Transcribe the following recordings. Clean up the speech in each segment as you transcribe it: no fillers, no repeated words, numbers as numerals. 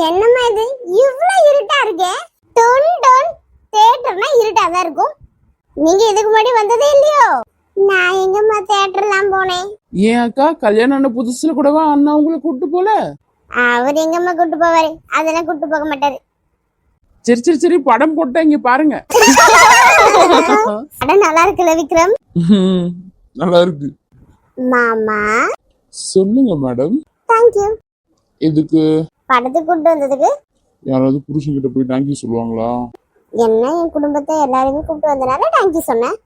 என்னம்மா இது இவ்ளோ இருட்டா இருக்கே? டொன் டொன் தியேட்டர்னா இருட்டாதான் இருக்கும். நீங்க இதுக்கு முன்னாடி வந்ததே இல்லையோ? நான் எங்கம்மா தியேட்டர்லாம் போனேன். ஏன் அக்கா கல்யாணம் ஆன புதுசுல கூடவா அண்ணா உங்களை கூட்டு போல? அவர் எங்கம்மா கூட்டு போவாரு? அதெல்லாம் கூட்டு போக மாட்டாரு. சரி சரி சரி படம் போட்டா இங்க பாருங்க. அட நல்லா இருக்குல்ல விக்ரம்? நல்லா இருக்கு. மாமா சொல்லுங்க மேடம். தேங்க்யூ. இதுக்கு படத்துக்கு கூட்டு வந்ததுக்கு யாராவது புருஷன் கிட்ட போய் தேங்க்யூ சொல்லுவாங்களா? என்ன என் குடும்பத்தை எல்லாரையுமே கூப்பிட்டு வந்தனால தேங்க்யூ சொன்னேன்.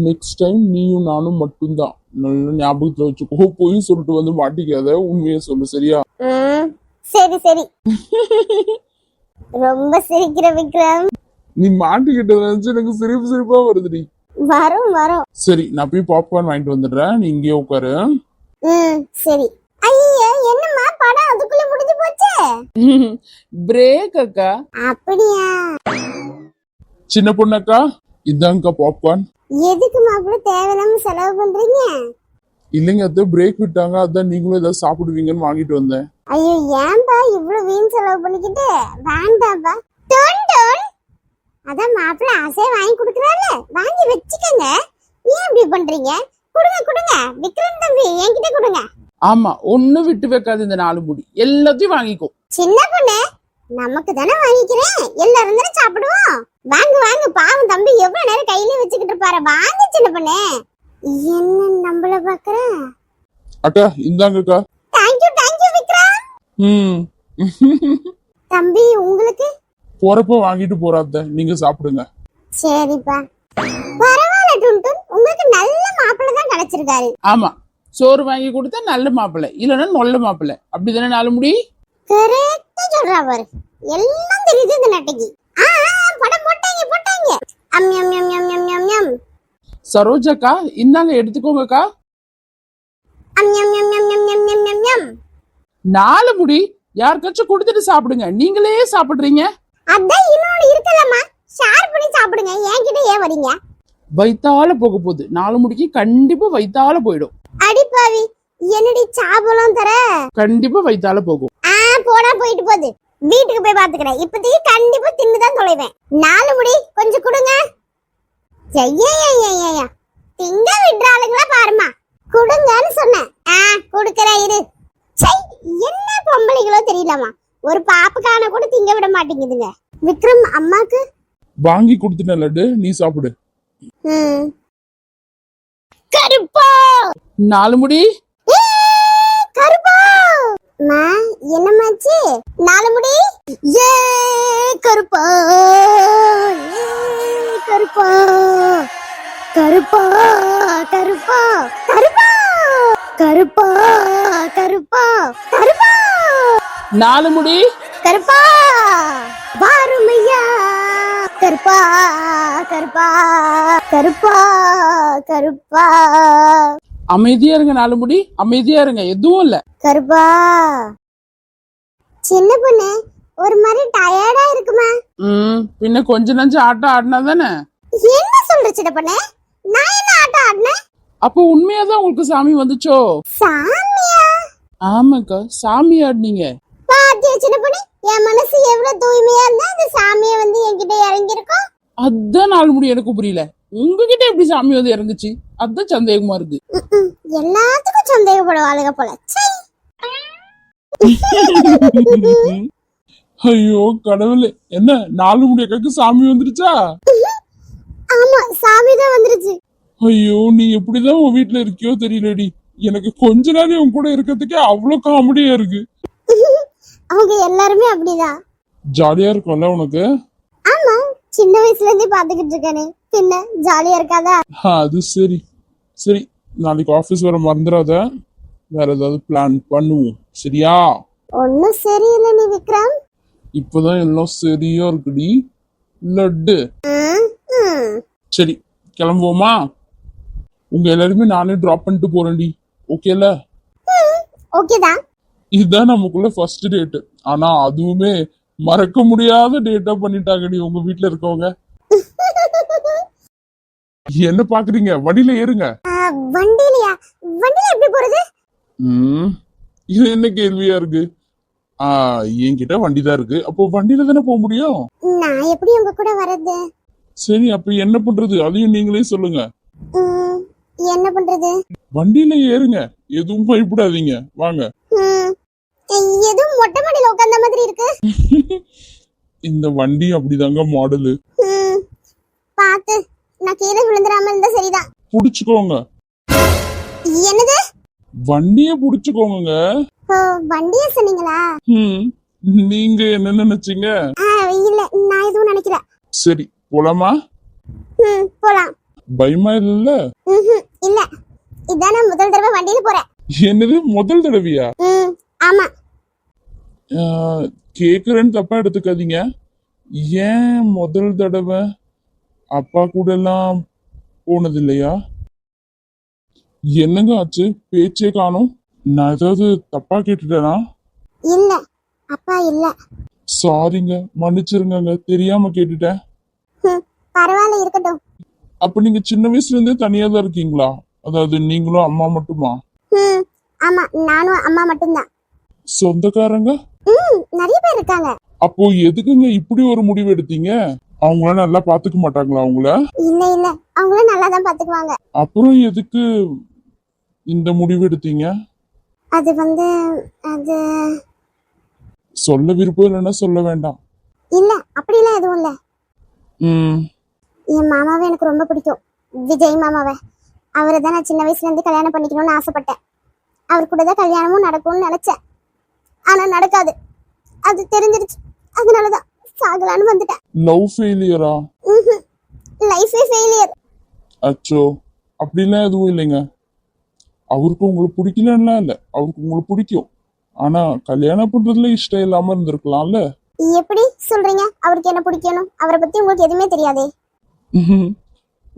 நெக்ஸ்ட் டைம் நீயும் நானும் மட்டும்தான். நல்ல ஞாபகத்துல வச்சுக்கோ. போய் சொல்லிட்டு வந்து மாட்டிக்காத, உண்மையை சொல்லு சரியா? சரி சரி. ரொம்ப சிரிக்கிற விக்ரம். நீ மாட்டிக்கிட்ட நினைச்சு எனக்கு சிரிப்பு சிரிப்பா வருதுடி. வரும் வரும். சரி நான் போய் பாப்கார்ன் வாங்கிட்டு வந்துடுறேன், நீ இங்கே உட்காரு. சரி. ஐயோ என்னம்மா படம் அதுக்குள்ள முடிஞ்சு போச்சே? பிரேக் அக்கா. அப்படியா? சின்ன பொண்ணக்கா இதாங்கக்கா பாப்கார்ன். எதுக்கு மாப்பிள்ள தேவையில்லாம செலவு பண்றீங்க? இல்லைங்க அத்தை, பிரேக் விட்டாங்க, அதான் நீங்களும் ஏதாவது சாப்பிடுவீங்கன்னு வாங்கிட்டு வந்தேன். ஐயோ ஏன்பா இவ்வளவு வீண் செலவு பண்ணிக்கிட்டு? வேண்டாம்பா. டோன் டோன். அதான் மாப்பிள்ள ஆசையா வாங்கி கொடுக்கறாரு, வாங்கி வச்சுக்கங்க. ஏன் இப்படி பண்றீங்க? கொடுங்க கொடுங்க விக்ரம் தம்பி, என்கிட்ட கொடுங்க. ஆமா, ஒண்ணு விட்டு வைக்காது இந்த 4 முடி, எல்லாத்தையும் வாங்கிக்கோ. சின்ன பொண்ணு நமக்கு தானே வாங்கிக்கிறேன், எல்லாரும் தானே சாப்பிடுவோம். வாங்க வாங்க, பாவம் தம்பி எவ்வளவு நேரம் கையில வச்சுக்கிட்டு இருப்பாரு. வாங்க சின்ன பொண்ணு. என்ன நம்மள பாக்குற? அக்கா இந்தாங்கக்கா. தேங்க்யூ விக்ரம். தம்பி உங்களுக்கு போறப்ப வாங்கிட்டு போறாத, நீங்க சாப்பிடுங்க. சரிப்பா. பரவாயில்ல டுன்டுன், உங்களுக்கு நல்ல மாப்பிள்ளை தான் கிடைச்சிருக்காரு. ஆமா, சோறு வாங்கி கொடுத்தா நல்ல மாப்பிள்ளை, இல்லன்னா நொல்ல மாப்பிள்ளை. அப்படிதானே 4 முடி? கரெக்டா சொல்றா பாரு, எல்லாம் தெரியுது இந்த நட்டைக்கு. படம் போட்டாங்க போட்டாங்க. அம் யம் யம் யம் யம் யம் யம். சரோஜாக்கா இந்தாங்க எடுத்துக்கோங்கக்கா. அம் யம் யம் யம் யம் யம் யம் யம் யம். 4 முடி யாருக்காச்சும் கொடுத்துட்டு சாப்பிடுங்க, நீங்களே சாப்பிடுறீங்க. அதான் இன்னொன்னு இருக்கலம்மா, ஷேர் பண்ணி சாப்பிடுங்க. என்கிட்ட ஏன் வரீங்க? வயித்தால போக போகுது, 4 முடிக்கு கண்டிப்பா வயித்தால போயிடும். அடிப்பாவி, என்னடி சாபலம் தர? கண்டிப்பா வயித்தால போகும். போனா போயிட்டு போகுது, வீட்டுக்கு போய் பாத்துக்கிறேன். இப்போதைக்கு கண்டிப்பா தின்னுதான் தொலைவேன். 4 முடி கொஞ்சம் கொடுங்க. ஐயா திங்க விடுறாளுங்களா பாருமா, கொடுங்கன்னு சொன்னேன். கொடுக்கறேன் இரு. என்ன பொம்பளைகளோ தெரியலமா, ஒரு பாப்புக்கான கூட திங்க விட மாட்டேங்குதுங்க. விக்ரம் அம்மாக்கு வாங்கி கொடுத்துட்டேன் லட்டு, நீ சாப்பிடு. கருப்பா 4 முடி. கருப்பா என்னமாச்சு? 4 முடி. ஏ கருப்பா, கருப்பா கருப்பா கருப்பா கருப்பா கருப்பா கருப்பா கருப்பா 4 முடி. கருப்பா வாருமையா. கருப்பா கருப்பா கருப்பா கருப்பா. அமைதியா இருங்க 4 முடி, அமைதியா இருங்க, எதுவும் இல்ல. கருப்பா சின்ன பொண்ணு ஒரு மாதிரி டயர்டா இருக்குமா? பின்ன கொஞ்ச நஞ்சம் ஆட்டம் ஆடினா தானே. என்ன சொல்ற சின்ன பொண்ணு? நான் என்ன ஆட்டம் ஆடினேன்? அப்போ உண்மையாதான் உங்களுக்கு சாமி வந்துச்சோ? சாமியா? ஆமாக்கா, சாமி ஆடினீங்க. பாத்தியா சின்ன பொண்ணு, என் மனசு எவ்வளவு தூய்மையா இருந்தா அந்த சாமியை வந்து என்கிட்ட இறங்கி இருக்கும். அதான் 4 முடி எனக்கு புரியல, உங்ககிட்ட எப்படி சாமி வந்து இறங்குச்சு? அதான் சந்தேகமா இருக்கு. எல்லாத்துக்கும் சந்தேகப்படுவாளுங்க போல. ஐயோ கடவுளே, என்ன 4 முடி அக்காக்கு சாமி வந்துருச்சா? ஆமா, சாமி தான் வந்துருச்சு. ஐயோ, நீ எப்படிதான் உன் வீட்டுல இருக்கியோ தெரியலடி, எனக்கு கொஞ்ச நேரம் உன் கூட இருக்கிறதுக்கே அவ்வளவு காமெடியா இருக்கு. அவங்க எல்லாருமே அப்படிதான். ஜாலியா இருக்கும்ல உனக்கு? ஆமா, சின்ன வயசுல இருந்தே பாத்துக்கிட்டு இருக்கேனே, பின்ன ஜாலியா இருக்காதா? அது சரி சரி, நாளைக்கு ஆபீஸ் வர மறந்துடாத, வேற ஏதாவது பிளான் பண்ணுவோம் சரியா? ஒன்னும் சரியில்லை நீ விக்ரம். இப்பதான் எல்லாம் சரியா இருக்குடி லட்டு. சரி கிளம்புவோமா? உங்க எல்லாருமே நானே டிராப் பண்ணிட்டு போறேன்டி, ஓகேல? ஓகேதான். இதுதான் நமக்குள்ள ஃபர்ஸ்ட் டேட், ஆனா அதுவுமே மறக்க முடியாத டேட்டா பண்ணிட்டாங்கடி உங்க வீட்டுல இருக்கவங்க. என்ன பாக்குறீங்க? வண்டியில ஏறுங்க. வண்டியிலயா? வண்டியில எப்படி போறது? இது என்ன கேள்வியா இருக்கு? என்கிட்ட வண்டி தான் இருக்கு. அப்போ வண்டியில தானே போக முடியும். நான் எப்படி உங்க கூட வர்றது? சரி, அப்ப என்ன பண்றது அதையும் நீங்களே சொல்லுங்க. ம், என்ன பண்றது? வண்டியில ஏறுங்க, எதுவும் பயப்படாதீங்க, வாங்க. ம், எதுவும் மொட்டை மாடியில உட்கார்ந்த மாதிரி இருக்கு. இந்த வண்டி அப்படிதாங்க மாடலு. ம், பாத்து நான் கீழே விழுந்துடாம இருந்தா சரிதான். புடிச்சுக்கோங்க, என்னது? வண்டிய புடிச்சுக்கோங்க. ஓ, வண்டிய சொன்னீங்களா? ம், நீங்க என்ன நினைச்சீங்க? இல்ல, நான் எதுவும் நினைக்கல. சரி, போலாமா? போலாம். பயமா இல்ல? இல்ல, இதான் நான் முதல் தடவை வண்டியில போறேன். என்னது முதல் தடவையா? ஆமா. கேக்குறேன்னு தப்பா எடுத்துக்காதீங்க. ஏன் முதல் தடவை? அப்பா கூட எல்லாம் போனது இல்லையா? என்னங்க ஆச்சு, பேச்சே காணோம்? நான் ஏதாவது தப்பா கேட்டுட்டேனா? இல்ல, அப்பா இல்ல. சாரிங்க, மன்னிச்சிருங்க, தெரியாம கேட்டுட்டேன். பரவாயில்ல, இருக்கட்டும். அப்ப நீங்க சின்ன வயசுல இருந்தே தனியா தான் இருக்கீங்களா? அதாவது நீங்களும் அம்மா மட்டுமா? ஆமா, நானும் அம்மா மட்டும்தான். சொந்தக்காரங்க நிறைய பேர் இருக்காங்க. அப்போ எதுக்குங்க இப்படி ஒரு முடிவு எடுத்தீங்க? அவங்கள நல்லா பாத்துக்க மாட்டாங்களா அவங்கள? இல்ல இல்ல, அவங்களும் நல்லா தான் பாத்துக்குவாங்க. அப்புறம் எதுக்கு இந்த முடிவு எடுத்தீங்க? அது வந்து அது சொல்ல விருப்பம் இல்லைன்னா சொல்ல வேண்டாம். இல்ல, அப்படிலாம் எதுவும் இல்ல. ம், என் மாமாவை எனக்கு ரொம்ப பிடிக்கும், விஜய் மாமாவை. அவரை தான் நான் சின்ன வயசுல இருந்து கல்யாணம் பண்ணிக்கணும்னு ஆசைப்பட்டேன். அவர் கூட தான் கல்யாணமும் நடக்கும்னு நினைச்சேன். ஆனா நடக்காது, அது தெரிஞ்சிருச்சு. அதனாலதான் சாகலான்னு வந்துட்டேன். லவ் ஃபெயிலியரா? லைஃபே ஃபெயிலியர். அச்சோ, அப்படிலாம் எதுவும் இல்லைங்க. அவருக்கு உங்களை பிடிக்கலன்னா இல்ல, அவருக்கு உங்களை பிடிக்கும். ஆனா கல்யாணம் பண்றதுல இஷ்டம் இல்லாம இருந்திருக்கலாம்ல. எப்படி சொல்றீங்க? அவருக்கு என்ன பிடிக்கணும்? அவரை பத்தி உங்களுக்கு எதுவுமே தெரியாதே.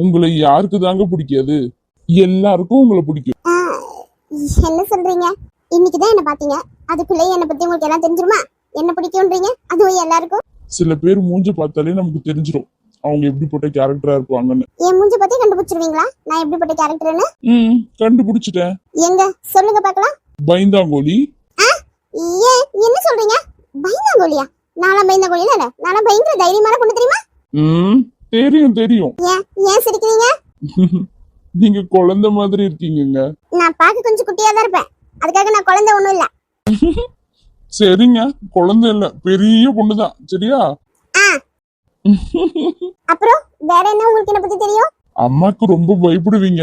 உங்களை யாருக்கு தாங்க பிடிக்காது? எல்லாருக்கும் உங்களை பிடிக்கும். என்ன சொல்றீங்க? இன்னைக்குதான் என்ன பாத்தீங்க, அதுக்குள்ளேயே என்ன பத்தி உங்களுக்கு எல்லாம் தெரிஞ்சிருமா? என்ன பிடிக்கும்ன்றீங்க, அதுவும் எல்லாருக்கும்? சில பேர் மூஞ்ச பார்த்தாலே நமக்கு தெரிஞ்சிடும் அவங்க எப்படிப்பட்ட கேரக்டரா இருப்பாங்கன்னு. என் மூஞ்ச பத்தி கண்டுபிடிச்சிருவீங்களா நான் எப்படிப்பட்ட கேரக்டர்னு? கண்டுபிடிச்சிட்டேன். எங்க சொல்லுங்க பார்க்கலாம். பயந்தாங்கோலி. ஏன் என்ன சொல்றீங்க? பயந்தாங்கோலியா? நானும் பயந்தாங்கோலியா? இல்ல, நானும் பயங்கர தைரியமான பொண்ணு தெரியுமா? தெரியும் தெரியும். ஏன் ஏன் சிரிக்கிறீங்க? நீங்க குழந்தை மாதிரி இருக்கீங்க. நான் பார்க்க கொஞ்சம் குட்டியா தான் இருப்பேன், அதுக்காக நான் குழந்தை ஒண்ணும் இல்ல. சரிங்க, குழந்தை இல்ல, பெரிய பொண்ணுதான், சரியா? அப்புறம் வேற என்ன உங்களுக்கு என்ன பத்தி தெரியும்? அம்மாக்கு ரொம்ப பயப்படுவீங்க,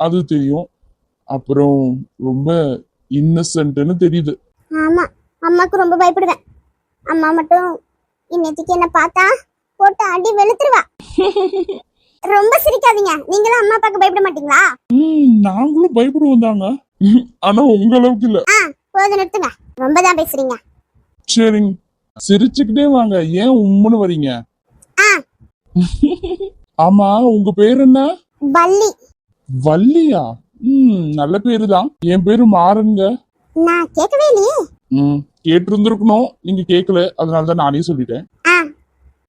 அது தெரியும். அப்புறம் ரொம்ப இன்னசென்ட்னு தெரியுது. ஆமா, அம்மாக்கு ரொம்ப பயப்படுவேன். அம்மா மட்டும் இன்னைக்கு என்ன பார்த்தா போட்டு அடி வெளுத்துருவா. ரொம்ப சிரிக்காதீங்க, நீங்களும் அம்மா அப்பாக்கு பயப்பட மாட்டீங்களா? நாங்களும் பயப்படுவோம் தாங்க, ஆனா உங்க அளவுக்கு இல்ல. போதும், நிறுத்துங்க, ரொம்ப தான் பேசுறீங்க. சரிங்க, சிரிச்சுக்கிட்டே வாங்க, ஏன் உம்முன்னு வரீங்க? ஆமா, உங்க பேர் என்ன? வள்ளி. வள்ளியா? நல்ல பேரு தான். என் பேரு மாறனுங்க. நான் கேட்கவே இல்லையே. கேட்டு இருந்திருக்கணும், நீங்க கேட்கல, அதனாலதான் நானே சொல்லிட்டேன்.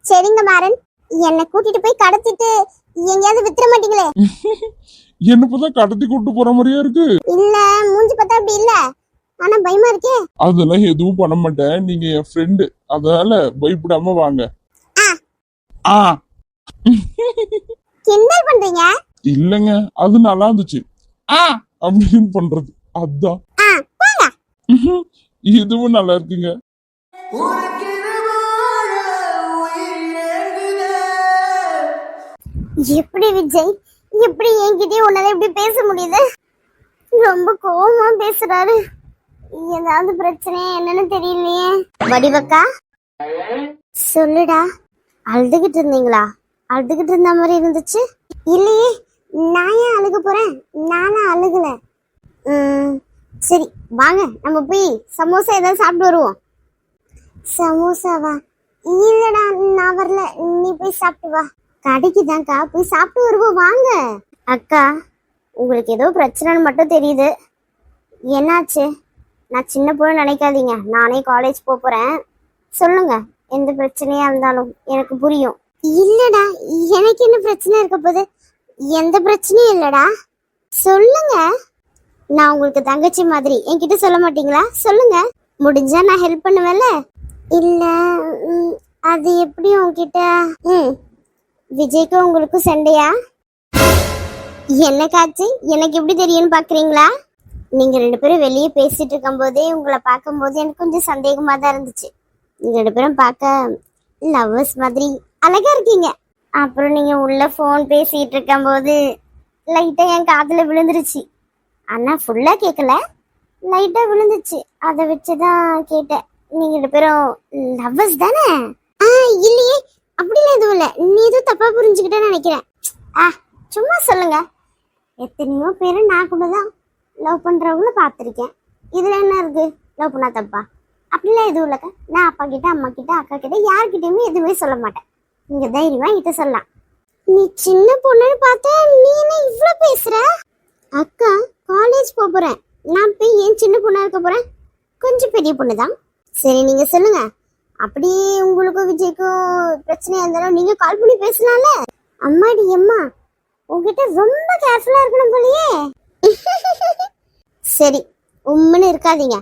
சரிங்க மாறன், என்ன கூட்டிட்டு போய் கடத்திட்டு எங்கேயாவது வித்துற மாட்டீங்களே? என்னப்பதான் கடத்தி கூட்டு போற மாதிரியா இருக்கு. இல்ல, மூஞ்சி பார்த்தா அப்படி இல்ல, ஆனா பயமா இருக்கே. அதெல்லாம் எதுவும் பண்ண மாட்டேன், நீங்க என் ஃப்ரெண்டு, அதனால பயப்படாம வாங்க. கிண்டல் பண்றீங்க? இல்லங்க, அது நல்லா இருந்துச்சு அப்படின்னு பண்றது, அதான். இதுவும் நல்லா இருக்குங்க. எப்படி விஜய், எப்படி என்கிட்டயே உன்னால எப்படி பேச முடியுது? ரொம்ப கோவமா பேசுறாரு. ஏதாவது பிரச்சனை என்னன்னு தெரியலையே. வடிவக்கா, சொல்லுடா. அழுதுகிட்டு இருந்தீங்களா? அழுதுகிட்டு இருந்த மாதிரி இருந்துச்சு. இல்லையே, நான் ஏன் அழுக போறேன்? நானா அழுகல. சரி வாங்க, நம்ம போய் சமோசா ஏதாவது சாப்பிட்டு வருவோம். சமோசாவா? இல்லடா, நான் வரல, நீ போய் சாப்பிட்டு வா. கடைக்கு தான்க்கா, போய் சாப்பிட்டு வருவோம், வாங்க. அக்கா, உங்களுக்கு ஏதோ பிரச்சனைன்னு மட்டும் தெரியுது, என்னாச்சு? நான் சின்ன பொண்ணு நினைக்காதீங்க, நானே காலேஜ் போறேன். சொல்லுங்க, எந்த பிரச்சனையா இருந்தாலும் எனக்கு புரியும். இல்லடா, எனக்கு என்ன பிரச்சனை இருக்க போகுது? எந்த பிரச்சனையும் இல்லடா, சொல்லுங்க. நான் உங்களுக்கு தங்கச்சி மாதிரி, என்கிட்ட சொல்ல மாட்டீங்களா? சொல்லுங்க. முடிஞ்சா நான் ஹெல்ப் பண்ணுவேன்ல. இல்ல ம், அது எப்படி உன்கிட்ட? ம், விஜய்க்கும் உங்களுக்கும் சண்டையா? என்னக்காச்சு? எனக்கு எப்படி தெரியும்னு பாக்குறீங்களா? நீங்க ரெண்டு பேரும் வெளியே பேசிட்டு இருக்கும் போதே உங்களை பார்க்கும்போது எனக்கு கொஞ்சம் சந்தேகமா தான் இருந்துச்சு. நீங்க ரெண்டு பேரும் பார்க்க லவ்வர்ஸ் மாதிரி அழகா இருக்கீங்க. அப்புறம் நீங்க உள்ள ஃபோன் பேசிட்டு இருக்கும்போது லைட்டா என் காதுல விழுந்துருச்சு. ஆனா ஃபுல்லா கேட்கல, லைட்டா விழுந்துச்சு. அதை வச்சுதான் கேட்டேன். நீங்க ரெண்டு பேரும் லவ்வர்ஸ் தானே? இல்லையே, அப்படிலாம் எதுவும் இல்லை. நீ எதுவும் தப்பா புரிஞ்சுக்கிட்டேன்னு நினைக்கிறேன். சும்மா சொல்லுங்க. எத்தனையோ பேரு நான் கூட தான் லவ் பண்றவங்கள பார்த்துருக்கேன். இதுல என்ன இருக்கு? லவ் பண்ணா தப்பா? அப்படிலாம் எதுவும் இல்லைக்கா. நான் அப்பா கிட்ட, அம்மா கிட்ட, அக்கா கிட்ட யார்கிட்டயுமே எதுவுமே சொல்ல மாட்டேன். நீங்க தைரியமா கிட்ட சொல்லலாம். நீ சின்ன பொண்ணுன்னு பார்த்தா நீ என்ன இவ்ளோ பேசுற? அக்கா காலேஜ் போறேன், நான் போய் ஏன் சின்ன பொண்ணா இருக்க போறேன்? கொஞ்சம் பெரிய பொண்ணு தான். சரி நீங்க சொல்லுங்க. அப்படியே உங்களுக்கும் விஜய்க்கும் பிரச்சனையா இருந்தாலும் நீங்க கால் பண்ணி பேசலாம்ல. அம்மாடி அம்மா, உங்ககிட்ட ரொம்ப கேர்ஃபுல்லா இருக்கணும் போலயே. சரி, உம்முன்னு இருக்காதீங்க.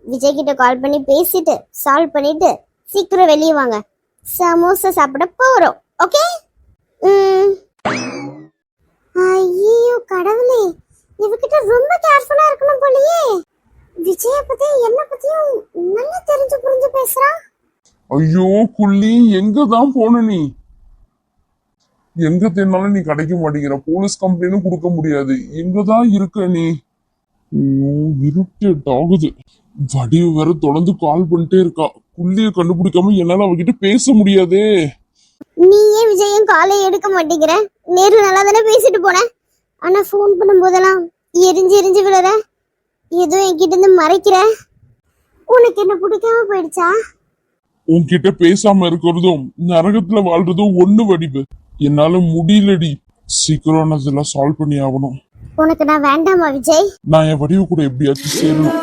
விஜய் கிட்ட கால் பண்ணி பேசிட்டு சால்வ் பண்ணிட்டு சீக்கிரம் வெளியே வாங்க. சமோசா சாப்பிட போறோம். ஓகே? ஐயோ கடவுளே, இவகிட்ட ரொம்ப கேர்ஃபுல்லா இருக்கணும் போலயே. விஜய பத்தி என்ன பத்தியும் நல்லா தெரிஞ்சு புரிஞ்சு பேசுறா. ஐயோ குள்ளி, எங்க தான் போன நீ? எங்க தேடினாலும் நீ கிடைக்க மாட்டேங்கிற. போலீஸ் கம்ப்ளைண்டும் கொடுக்க முடியாது. எங்கதான் இருக்க நீ? ஐயோ இரிட்டேட் ஆகுது. வடிவு வேற தொடர்ந்து கால் பண்ணிட்டே இருக்கா. குள்ளிய கண்டுபிடிக்காம என்னால அவகிட்ட பேச முடியாதே. நீ ஏன் விஜயம் காலை எடுக்க மாட்டேங்கிற? நேர்ல நல்லா தானே பேசிட்டு போன. ஆனா ஃபோன் பண்ணும்போதெல்லாம் எரிஞ்சு எரிஞ்சு விழுற. ஏதோ என்கிட்ட இருந்து மறைக்கிற. உனக்கு என்ன பிடிக்காம போயிடுச்சா? உன்கிட்ட பேசாம இருக்கிறதும் நரகத்துல வாழ்றதும் ஒண்ணு வடிவு. என்னால முடியலடி. சீக்கிரம் நான் இதெல்லாம் சால்வ் பண்ணி ஆகணும். உனக்கு நான் வேண்டாமா விஜய்? நான் என் வடிவு கூட எப்படியாச்சும் சேரணும்.